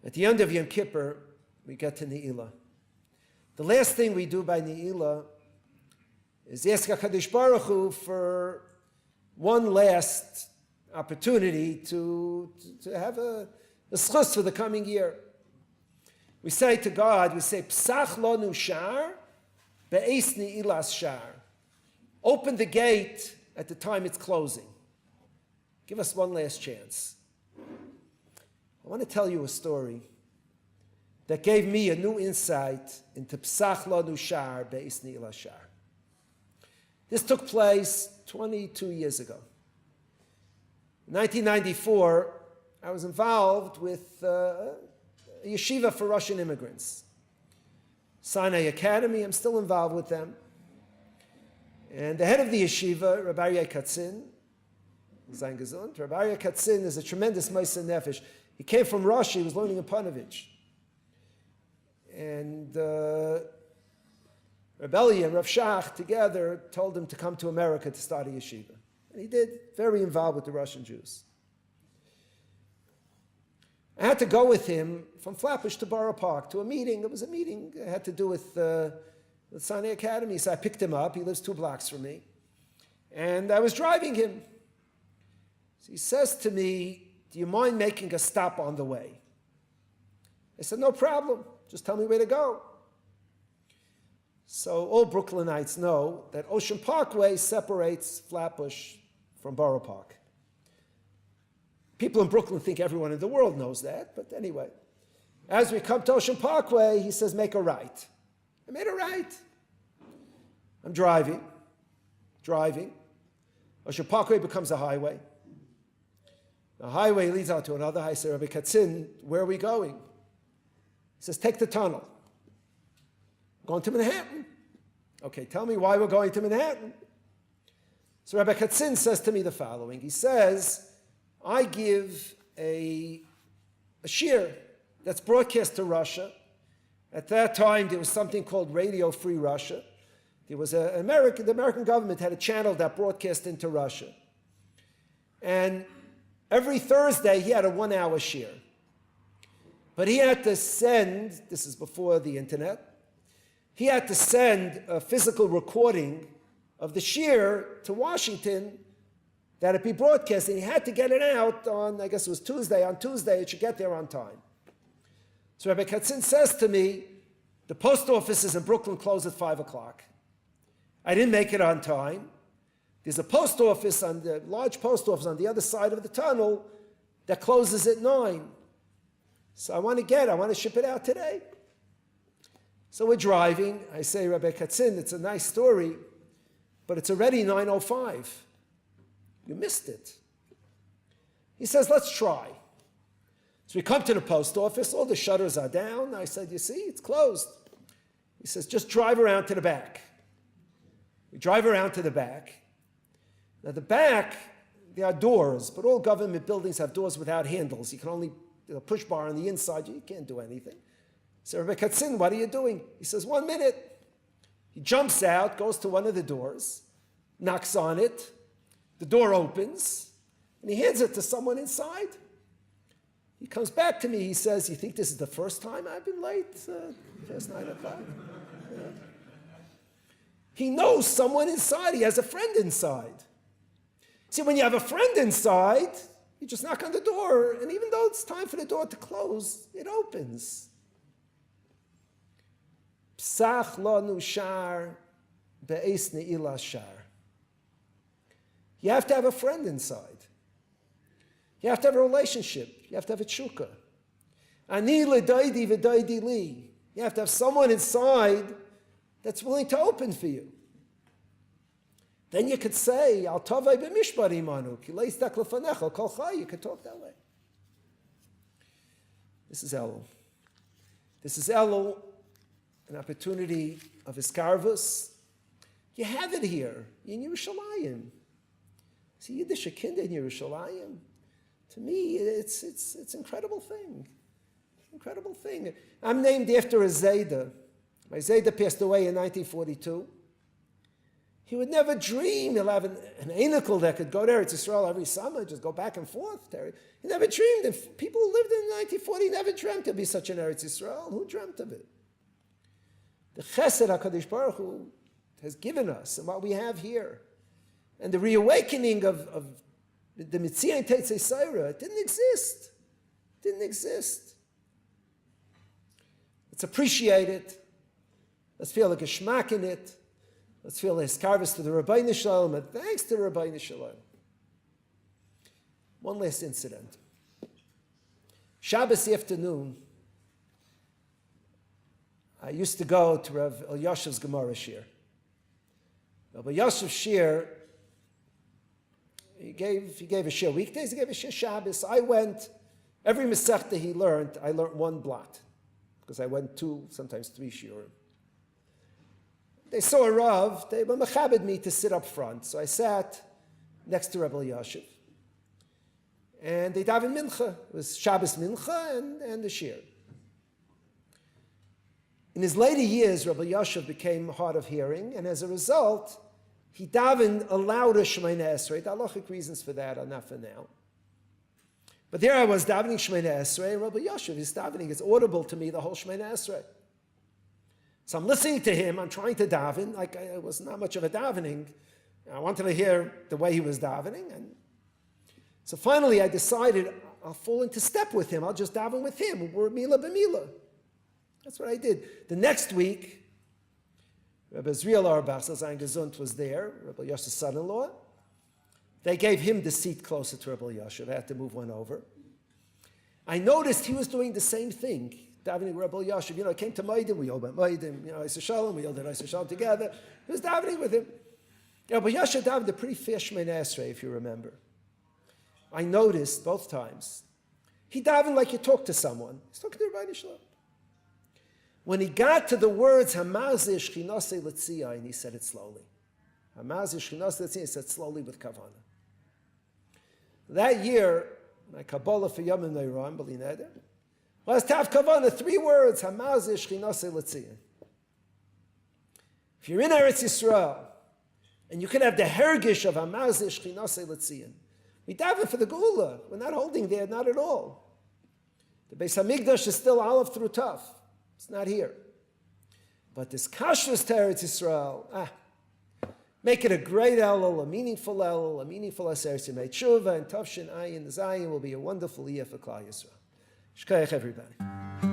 At the end of Yom Kippur, we get to Ne'ilah. The last thing we do by Ne'ilah is ask HaKadosh Baruch Hu for one last opportunity to have a schus for the coming year. We say to God, we say, Psach lonu shar, be'es Ne'ilas shar. Open the gate at the time it's closing. Give us one last chance. I want to tell you a story that gave me a new insight into Psach lonu shar, be'es Ne'ilas shar. This took place 22 years ago. In 1994, I was involved with a yeshiva for Russian immigrants. Sinai Academy, I'm still involved with them. And the head of the yeshiva, Rabbi Katzin, Zayin Gesund. Rabbi Katzin is a tremendous Meiser Nefesh. He came from Russia, he was learning in Panovich. And Rabbi and Rav Shach together told him to come to America to start a yeshiva. And he did, very involved with the Russian Jews. I had to go with him from Flatbush to Borough Park to a meeting. It was a meeting that had to do with Sinai Academy. So I picked him up. He lives 2 blocks from me. And I was driving him. So he says to me, do you mind making a stop on the way? I said, no problem. Just tell me where to go. So all Brooklynites know that Ocean Parkway separates Flatbush from Borough Park. People in Brooklyn think everyone in the world knows that, but anyway. As we come to Ocean Parkway, he says, make a right. I made a right. I'm driving. Ocean Parkway becomes a highway. The highway leads out to another highway. I say, Rabbi Katzin, where are we going? He says, take the tunnel. Going to Manhattan. Okay, tell me why we're going to Manhattan. So Rabbi Katzin says to me the following. He says, I give a shir that's broadcast to Russia. At that time, there was something called Radio Free Russia. There was the American government had a channel that broadcast into Russia. And every Thursday, he had a 1-hour shir. But he had to send, this is before the internet, he had to send a physical recording of the shir to Washington that it be broadcast, and he had to get it out on, I guess it was Tuesday. On Tuesday, it should get there on time. So Rabbi Katzin says to me, the post offices in Brooklyn close at 5 o'clock. I didn't make it on time. There's a post office, large post office on the other side of the tunnel that closes at 9. So I want to ship it out today. So we're driving. I say, Rabbi Katzin, it's a nice story, but it's already 9:05. You missed it. He says, let's try. So we come to the post office. All the shutters are down. I said, you see, it's closed. He says, just drive around to the back. We drive around to the back. Now, the back, there are doors, but all government buildings have doors without handles. You can only push bar on the inside. You can't do anything. So Rabbi Katzin, what are you doing? He says, 1 minute. He jumps out, goes to one of the doors, knocks on it. The door opens, and he hands it to someone inside. He comes back to me. He says, you think this is the first time I've been late? Past 9 o'clock. Yeah. He knows someone inside. He has a friend inside. See, when you have a friend inside, you just knock on the door, and even though it's time for the door to close, it opens. Psach lonu shar, be'es ne'ilas shar. You have to have a friend inside. You have to have a relationship. You have to have a tshuka. Ani l'daidi v'daidi li. You have to have someone inside that's willing to open for you. Then you could say, Al tovei b'mishbar imanu, ki leistak lefanecha kol chai. You could talk that way. This is Elul. This is Elul, an opportunity of iskarvus. You have it here in Yerushalayim. See, Yiddish Kinder in Yerushalayim. To me, it's an incredible thing. Incredible thing. I'm named after a Zayda. My Zayda passed away in 1942. He would never dream he'll have an anicle that could go to Eretz Yisrael every summer, just go back and forth. He never dreamed. If people who lived in 1940 never dreamt there'd be such an Eretz Yisrael. Who dreamt of it? The Chesed HaKadosh Baruch Hu has given us and what we have here. And the reawakening of the Mitzvah Teitzei Seira, it didn't exist. It didn't exist. Let's appreciate it. Let's feel a geschmack in it. Let's feel a hiskarvus to the Rabbi Shalom, and thanks to Rabbi Shalom. One last incident. Shabbos afternoon, I used to go to Rav Elyashiv's Gemara Shir. Rav Elyashiv's Shir, he gave a shir weekdays, he gave a shir Shabbos. I went, every Masechta he learned, I learned one blot, because I went 2, sometimes 3 shiurim. They saw a Rav, they were mechabed me to sit up front, so I sat next to Rabbi Elyashiv. And they davened mincha. It was Shabbos mincha and the shir. In his later years, Rabbi Elyashiv became hard of hearing, and as a result, he davened a louder Shemoneh Esrei. The halachic reasons for that are not for now. But there I was davening Shemoneh Esrei, and Rabbi Elyashiv is davening. It's audible to me, the whole Shemoneh Esrei. So I'm listening to him, I'm trying to daven, like it was not much of a davening. I wanted to hear the way he was davening. And so finally I decided I'll fall into step with him. I'll just daven with him. We're mila b'mila. That's what I did. The next week, Rabbi Yisrael Auerbach Zayin Gesund was there, Rabbi Yosef's son-in-law. They gave him the seat closer to Rabbi Elyashiv. I had to move one over. I noticed he was doing the same thing. Davening with Rabbi Elyashiv, I came to Maidim, we all went Maidim, Yisrael Shalom, we all did Yisrael Shalom together. He was davening with him. Rabbi Elyashiv davened a pretty fair Shemoneh Esrei, if you remember. I noticed both times, he davened like you talk to someone. He's talking to Rabbi Shalom. When he got to the words, Hamar ze Shechinasei L'tziyah, and he said it slowly. Hamar ze Shechinasei L'tziyah, he said slowly with Kavanah. That year, my Kabbalah for Yom Neiron, B'li Neder, was Tav Kavanah, 3 words, Hamar ze Shechinasei L'tziyah. If you're in Eretz Yisrael, and you can have the hergish of Hamar ze Shechinasei L'tziyah, we daven for the Geula. We're not holding there, not at all. The Beis HaMikdash is still Aleph through Tav. It's not here. But this kashrus to Eretz Yisrael, make it a great Elul, a meaningful Aseret Yemei Tshuva, and Tavshin Ayin Zayin will be a wonderful year for Klal Yisrael. Shkoyach, everybody.